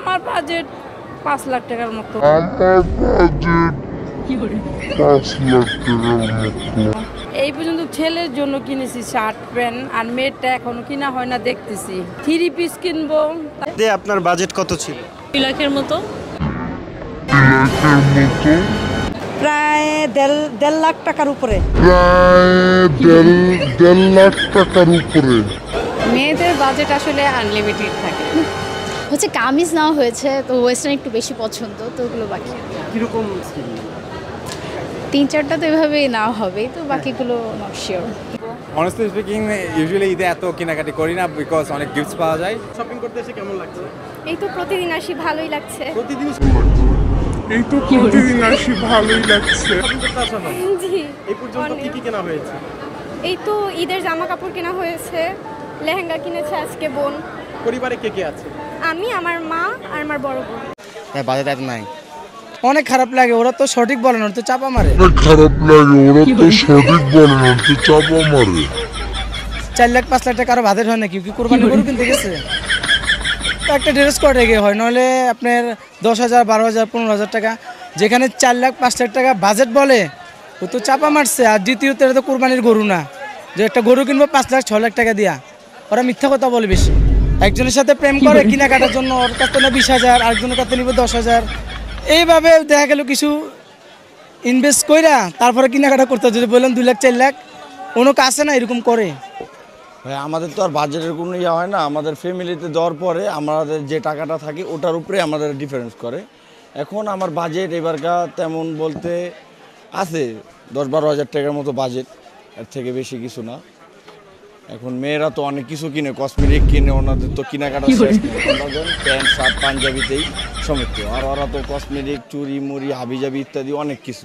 আমার বাজেট 5 লাখ টাকার মতো। এই পর্যন্ত ছেলের জন্য কিনেছি শার্ট প্যান্ট, আর মেয়েরটা এখনো কিনা হয় না, দেখতেছি 3 পিস কিনবো। আপনার বাজেট কত ছিল? 2 লাখের মতো। প্রায় দেড় লাখ টাকার উপরে। মেয়েদের বাজেট আসলে আনলিমিটেড থাকে। হচ্ছে কামিজ নেওয়া হয়েছে, তো ওয়েস্টার্ন একটু বেশি পছন্দ, তো ওগুলো বাকি কিরকম? 3-4টা তো এভাবেই নেওয়া হবে, তো বাকিগুলো not sure. Honestly speaking, usually ঈদে এত কেনাকাটি করি না, বিকজ অনেক গিফটস পাওয়া যায়। শপিং করতে এসে কেমন লাগছে? এই তো প্রতিদিন আসি, ভালোই লাগছে। প্রতিদিন ভালোই লাগছে। শপিং করতে আসা না? জি। এই পর্যন্ত কি কি কেনা হয়েছে? এই তো ঈদের জামা কাপড় কেনা হয়েছে, লেহেঙ্গা কিনেছে আজকে বোন। পরিবারে কে কে আছে? আমি, আমার মা আর আমার বড় বোন। বাজেট এত নাই। অনেক খারাপ লাগে, ওরা তো সঠিক বলে না, তো চাপা মারে। 4 লাখ 5 লাখ টাকা আরো বাজেট হয় নাকি? কি কোরবানি গরু কিনতে গেছে? তো একটা ড্রেস কোড রেখে হয়, নাহলে আপনার 10,000 12,000 15,000 টাকা, যেখানে 4 লাখ 5 লাখ টাকা বাজেট বলে, ও তো চাপা মারছে। আর দ্বিতীয়ত এটা তো কোরবানির গরু না যে একটা গরু কিনবো 5 লাখ 6 লাখ টাকা দিয়া। ওরা মিথ্যা কথা বলে বেশি। একজনের সাথে প্রেম করে কেনাকাটার জন্য, ওর কাছে না 20,000, আরেকজনের কাছে নিবে 10,000, এইভাবে দেখা গেল কিছু ইনভেস্ট কইরা তারপরে কেনাকাটা করতে। যদি বললাম 2 লাখ 4 লাখ, কোনো কাছে না এরকম করে। ভাই আমাদের তো আর বাজেটের কোনো ইয়ে হয় না, আমাদের ফ্যামিলিতে দেওয়ার পরে আমাদের যে টাকাটা থাকে ওটার উপরে আমাদের ডিফারেন্স করে। এখন আমার বাজেট এবারকার তেমন বলতে আছে 10-12 হাজার টাকার মতো বাজেট, এর থেকে বেশি কিছু না। এখন মেয়েরা তো অনেক কিছু কিনে, কসমেটিক কিনে, ওনাদের তো কেনাকাটা শেষ, প্যান্ট শার্ট পাঞ্জাবিতেই সমেত। আর ওরা তো কসমেটিক, চুড়ি মুড়ি হাবিজাবি ইত্যাদি অনেক কিছু।